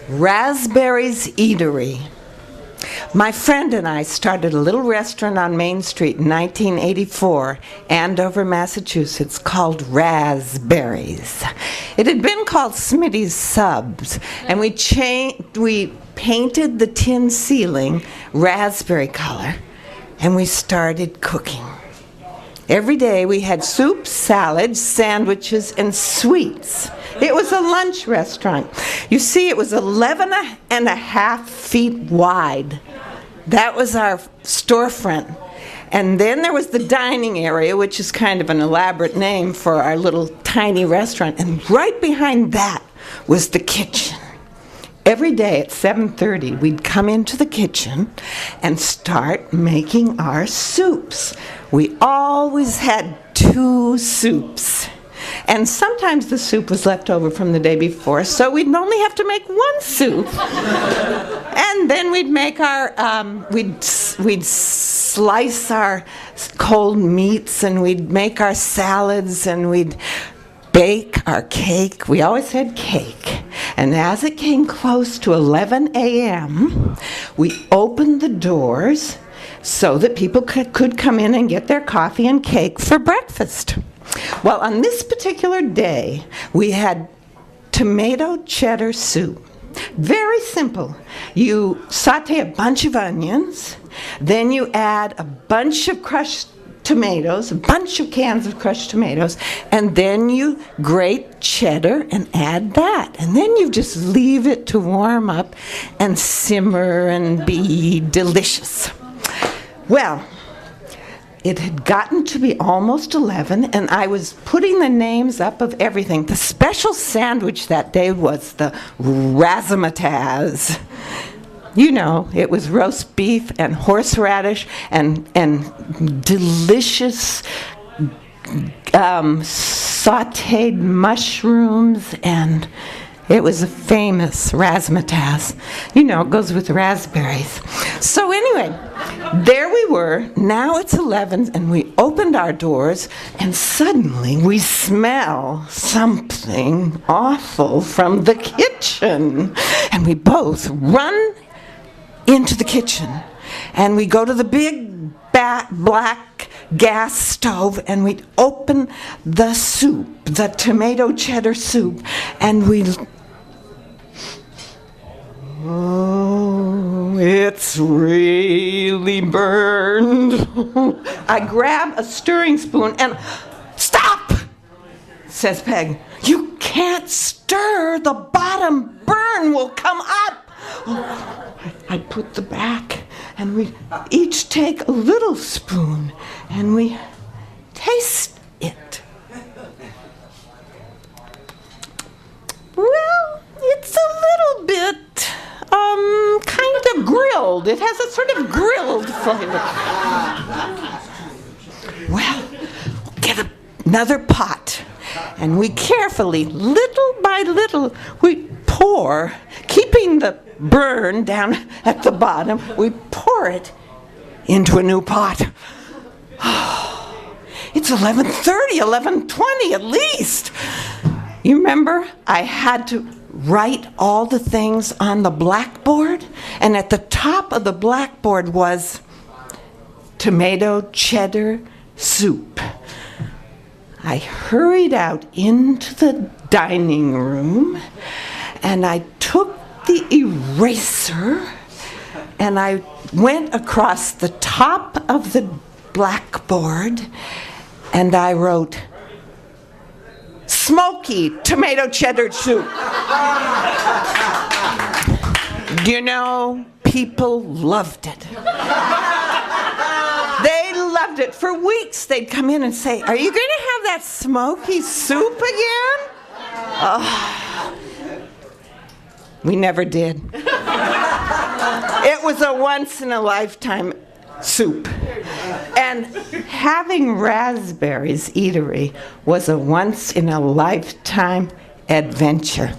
Raspberries Eatery. My friend and I started a little restaurant on Main Street in 1984, Andover, Massachusetts, called Raspberries. It had been called Smitty's Subs, and we painted the tin ceiling raspberry color, and we started cooking. Every day we had soup, salads, sandwiches, and sweets. It was a lunch restaurant. You see, it was 11 and a half feet wide. That was our storefront. And then there was the dining area, which is kind of an elaborate name for our little tiny restaurant. And right behind that was the kitchen. Every day at 7:30, we'd come into the kitchen and start making our soups. We always had 2 soups. And sometimes the soup was left over from the day before, so we'd only have to make 1 soup. And then we'd make our, we'd slice our cold meats, and we'd make our salads, and we'd bake our cake. We always had cake. And as it came close to 11 a.m., we opened the doors so that people could come in and get their coffee and cake for breakfast. Well, on this particular day, we had tomato cheddar soup. Very simple. You saute a bunch of onions, then you add a bunch of crushed tomatoes, a bunch of cans of crushed tomatoes, and then you grate cheddar and add that. And then you just leave it to warm up and simmer and be delicious. Well, it had gotten to be almost 11, and I was putting the names up of everything. The special sandwich that day was the razzmatazz. You know, it was roast beef and horseradish and delicious sautéed mushrooms, and it was a famous razzmatazz. You know, it goes with raspberries. So anyway, there we were. Now it's 11, and we opened our doors, and suddenly we smell something awful from the kitchen. And we both run into the kitchen, and we go to the big black gas stove, and we'd open the soup, the tomato cheddar soup, and oh, it's really burned. I grab a stirring spoon and, "Stop!" says Peg. "You can't stir, the bottom burn will come up." I put the back, and we each take a little spoon, and we taste it. Well, it's a little bit, kind of grilled. It has a sort of grilled flavor. Well, get another pot, and we carefully, little by little, we pour, keeping the burn down at the bottom, we pour it into a new pot. It's 11:30, 11:20 at least. You remember, I had to write all the things on the blackboard, and at the top of the blackboard was tomato cheddar soup. I hurried out into the dining room, and I took the eraser, and I went across the top of the blackboard, and I wrote, "Smoky tomato cheddar soup." Do you know, people loved it. They loved it. For weeks they'd come in and say, "Are you going to have that smoky soup again?" Oh. We never did. It was a once-in-a-lifetime soup. And having Raspberries Eatery was a once-in-a-lifetime adventure.